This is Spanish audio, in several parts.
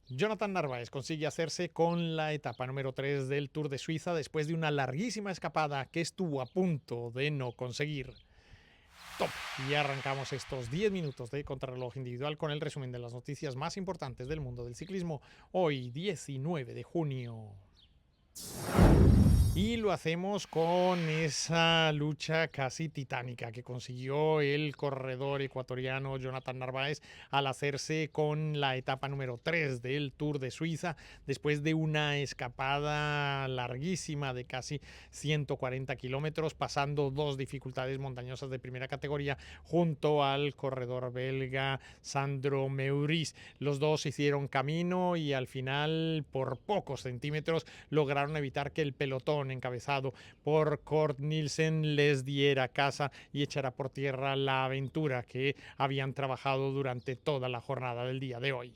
Jonathan Narváez consigue hacerse con la etapa número 3 del Tour de Suiza después de una larguísima escapada que estuvo a punto de no conseguir. Top. Y arrancamos estos 10 minutos de contrarreloj individual con el resumen de las noticias más importantes del mundo del ciclismo. Hoy, 19 de junio. Y lo hacemos con esa lucha casi titánica que consiguió el corredor ecuatoriano Jonathan Narváez al hacerse con la etapa número 3 del Tour de Suiza después de una escapada larguísima de casi 140 kilómetros, pasando dos dificultades montañosas de primera categoría junto al corredor belga Sandro Meurice. Los dos hicieron camino y al final, por pocos centímetros, lograron evitar que el pelotón encabezado por Kort Nielsen les diera caza y echara por tierra la aventura que habían trabajado durante toda la jornada del día de hoy.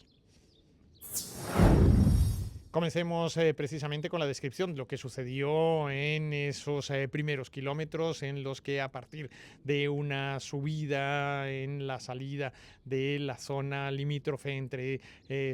Comencemos precisamente con la descripción de lo que sucedió en esos primeros kilómetros en los que a partir de una subida en la salida de la zona limítrofe entre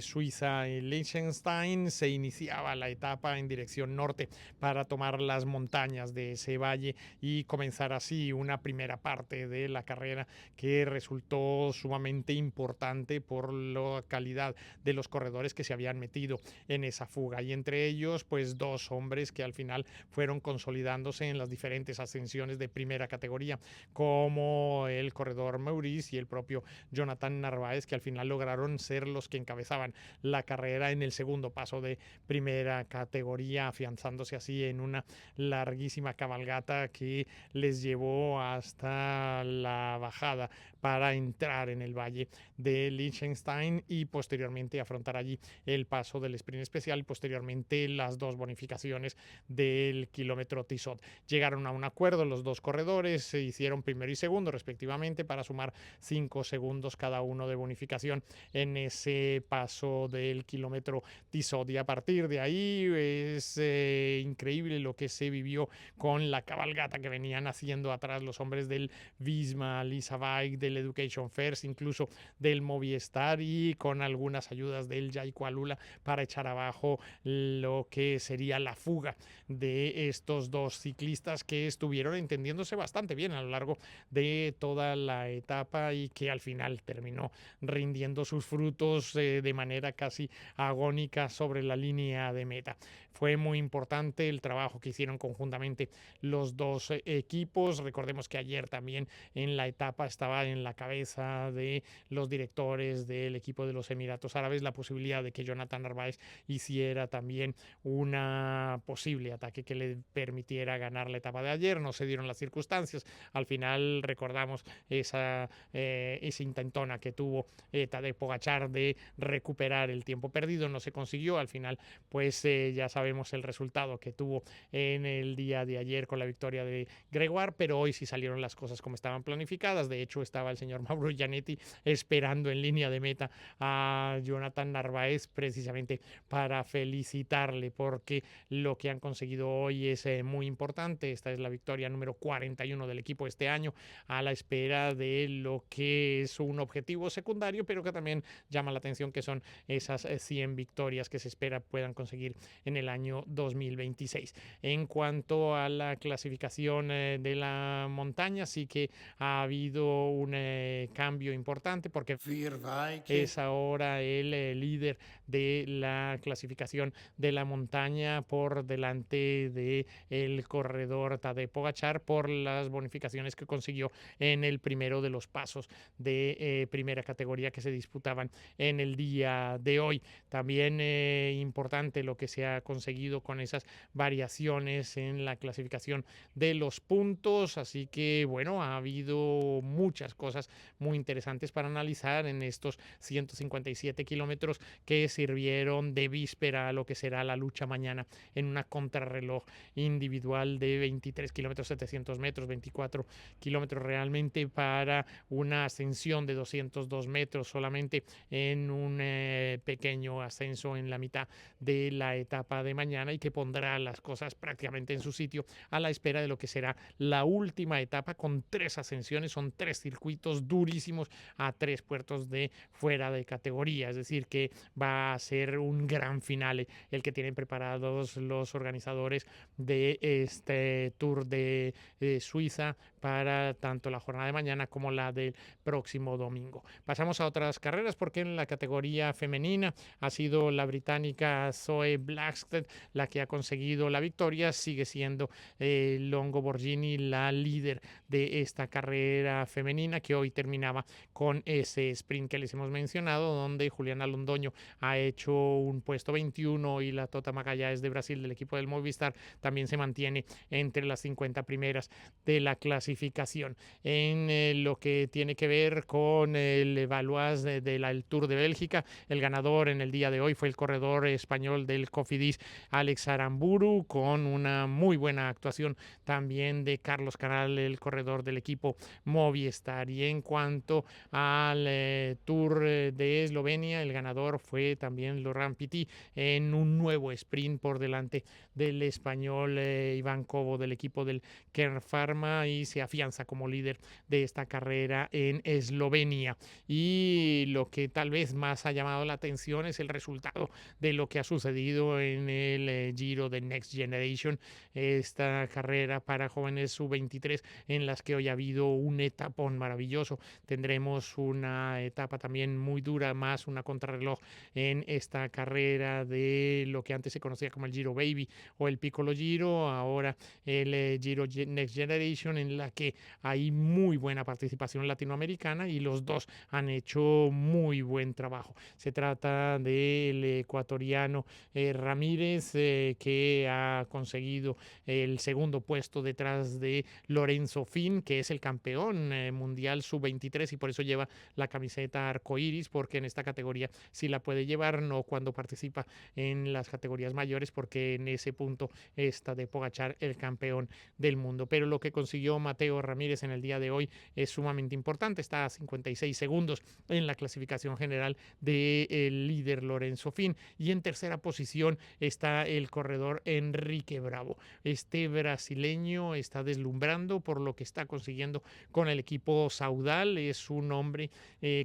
Suiza y Liechtenstein se iniciaba la etapa en dirección norte para tomar las montañas de ese valle y comenzar así una primera parte de la carrera que resultó sumamente importante por la calidad de los corredores que se habían metido en esa fuga, y entre ellos pues dos hombres que al final fueron consolidándose en las diferentes ascensiones de primera categoría, como el corredor Meurice y el propio Jonathan Narváez, que al final lograron ser los que encabezaban la carrera en el segundo paso de primera categoría, afianzándose así en una larguísima cabalgata que les llevó hasta la bajada para entrar en el valle de Liechtenstein y posteriormente afrontar allí el paso del sprint especial y posteriormente las dos bonificaciones del kilómetro Tissot. Llegaron a un acuerdo los dos corredores, se hicieron primero y segundo respectivamente para sumar 5 segundos cada uno de bonificación en ese paso del kilómetro Tissot, y a partir de ahí es increíble lo que se vivió con la cabalgata que venían haciendo atrás los hombres del Visma, Lisa Bike, del Education First, incluso del Movistar, y con algunas ayudas del Jayco Alula para echar abajo lo que sería la fuga de estos dos ciclistas que estuvieron entendiéndose bastante bien a lo largo de toda la etapa y que al final terminó rindiendo sus frutos de manera casi agónica sobre la línea de meta. Fue muy importante el trabajo que hicieron conjuntamente los dos equipos. Recordemos que ayer también en la etapa estaba en la cabeza de los directores del equipo de los Emiratos Árabes la posibilidad de que Jonathan Narváez hiciera también una posible ataque que le permitiera ganar la etapa de ayer. No se dieron las circunstancias. Al final recordamos esa intentona que tuvo Tadej Pogačar de recuperar el tiempo perdido. No se consiguió. Al final pues ya sabemos el resultado que tuvo en el día de ayer con la victoria de Gregoire, pero hoy sí salieron las cosas como estaban planificadas. De hecho estaba el señor Mauro Gianetti esperando en línea de meta a Jonathan Narváez precisamente para felicitarle, porque lo que han conseguido hoy es muy importante. Esta es la victoria número 41 del equipo este año, a la espera de lo que es un objetivo secundario, pero que también llama la atención, que son esas 100 victorias que se espera puedan conseguir en el año 2026. En cuanto a la clasificación de la montaña, sí que ha habido un cambio importante, porque es ahora el líder de la clasificación de la montaña por delante de el corredor Tadej Pogačar por las bonificaciones que consiguió en el primero de los pasos de primera categoría que se disputaban en el día de hoy. También importante lo que se ha conseguido con esas variaciones en la clasificación de los puntos, así que bueno, ha habido muchas cosas muy interesantes para analizar en estos 157 kilómetros que sirvieron de víspera víspera a lo que será la lucha mañana en una contrarreloj individual de 23 kilómetros 700 metros, 24 kilómetros realmente para una ascensión de 202 metros solamente en un pequeño ascenso en la mitad de la etapa de mañana y que pondrá las cosas prácticamente en su sitio a la espera de lo que será la última etapa con 3 ascensiones, son 3 circuitos durísimos a 3 puertos de fuera de categoría, es decir que va a ser un gran finale el que tienen preparados los organizadores de este Tour de Suiza para tanto la jornada de mañana como la del próximo domingo. Pasamos a otras carreras porque en la categoría femenina ha sido la británica Zoe Blackstead la que ha conseguido la victoria, sigue siendo Longo Borghini la líder de esta carrera femenina que hoy terminaba con ese sprint que les hemos mencionado, donde Juliana Londoño ha hecho un puesto 21 y la Tota Magallanes de Brasil del equipo del Movistar también se mantiene entre las 50 primeras de la clasificación. En lo que tiene que ver con el Valois del Tour de Bélgica, el ganador en el día de hoy fue el corredor español del Cofidis, Alex Aramburu, con una muy buena actuación también de Carlos Canal, el corredor del equipo Movistar. Y en cuanto al Tour de Eslovenia, el ganador fue también Laurent Pitty en un nuevo sprint por delante del español Iván Cobo del equipo del Kern Pharma y se afianza como líder de esta carrera en Eslovenia. Y lo que tal vez más ha llamado la atención es el resultado de lo que ha sucedido en el Giro de Next Generation, esta carrera para jóvenes sub-23 en las que hoy ha habido un etapón maravilloso. Tendremos una etapa también muy dura, más una contrarreloj en esta carrera de lo que antes se conocía como el Giro Baby o el Piccolo Giro, ahora el Giro Next Generation, en la que hay muy buena participación latinoamericana y los dos han hecho muy buen trabajo. Se trata del ecuatoriano Ramírez, que ha conseguido el segundo puesto detrás de Lorenzo Fin, que es el campeón mundial sub-23 y por eso lleva la camiseta arcoíris, porque en esta categoría sí la puede llevar, no cuando participa en las categorías mayores, porque en ese punto está de Pogačar el campeón del mundo. Pero lo que consiguió Mateo Ramírez en el día de hoy es sumamente importante, está a 56 segundos en la clasificación general del líder Lorenzo Fin y en tercera posición está el corredor Enrique Bravo. Este brasileño está deslumbrando por lo que está consiguiendo con el equipo Saudal, es un hombre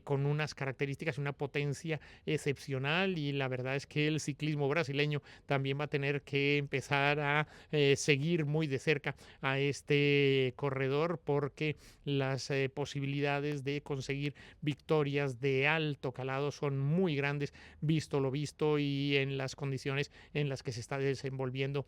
con unas características, una potencia excepcional y la verdad es que el ciclismo brasileño también va a tener que empezar a seguir muy de cerca a este corredor porque las posibilidades de conseguir victorias de alto calado son muy grandes, visto lo visto y en las condiciones en las que se está desenvolviendo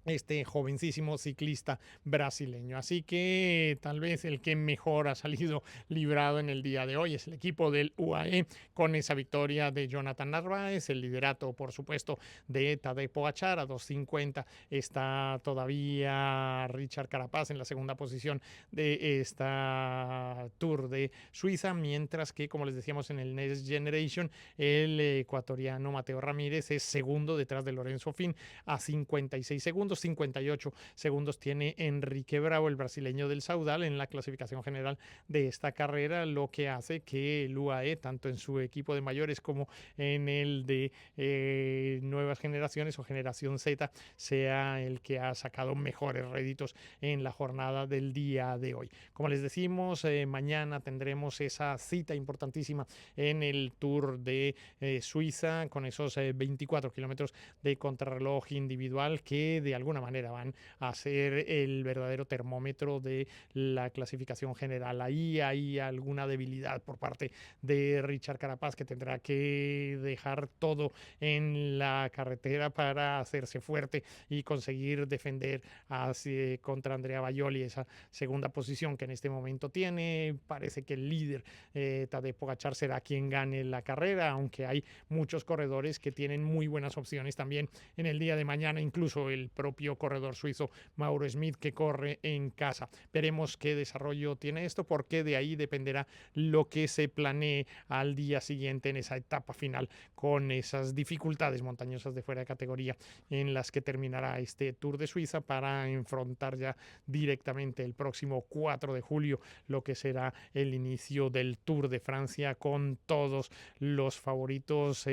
este jovencísimo ciclista brasileño. Así que tal vez el que mejor ha salido librado en el día de hoy es el equipo del UAE con esa victoria de Jonathan Narváez, el liderato por supuesto de Tadej Pogačar a 2.50 está todavía Richard Carapaz en la segunda posición de esta Tour de Suiza, mientras que como les decíamos en el Next Generation el ecuatoriano Mateo Ramírez es segundo detrás de Lorenzo Fin a 56 segundos. 58 segundos tiene Enrique Bravo, el brasileño del Saudal, en la clasificación general de esta carrera, lo que hace que el UAE, tanto en su equipo de mayores como en el de nuevas generaciones o generación Z, sea el que ha sacado mejores réditos en la jornada del día de hoy. Como les decimos, mañana tendremos esa cita importantísima en el Tour de Suiza con esos 24 kilómetros de contrarreloj individual que de alguna manera van a ser el verdadero termómetro de la clasificación general. Ahí hay alguna debilidad por parte de Richard Carapaz que tendrá que dejar todo en la carretera para hacerse fuerte y conseguir defender contra Andrea Baioli esa segunda posición que en este momento tiene. Parece que el líder Tadej Pogačar será quien gane la carrera, aunque hay muchos corredores que tienen muy buenas opciones también en el día de mañana, incluso el propio propio corredor suizo Mauro Smith, que corre en casa. Veremos qué desarrollo tiene esto, porque de ahí dependerá lo que se planee al día siguiente en esa etapa final, con esas dificultades montañosas de fuera de categoría en las que terminará este Tour de Suiza, para enfrentar ya directamente el próximo 4 de julio lo que será el inicio del Tour de Francia, con todos los favoritos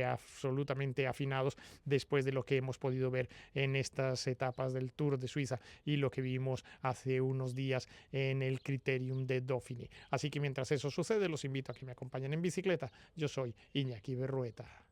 absolutamente afinados después de lo que hemos podido ver en estas etapas del Tour de Suiza y lo que vimos hace unos días en el Criterium de Dauphiné. Así que mientras eso sucede, los invito a que me acompañen en bicicleta. Yo soy Iñaki Berrueta.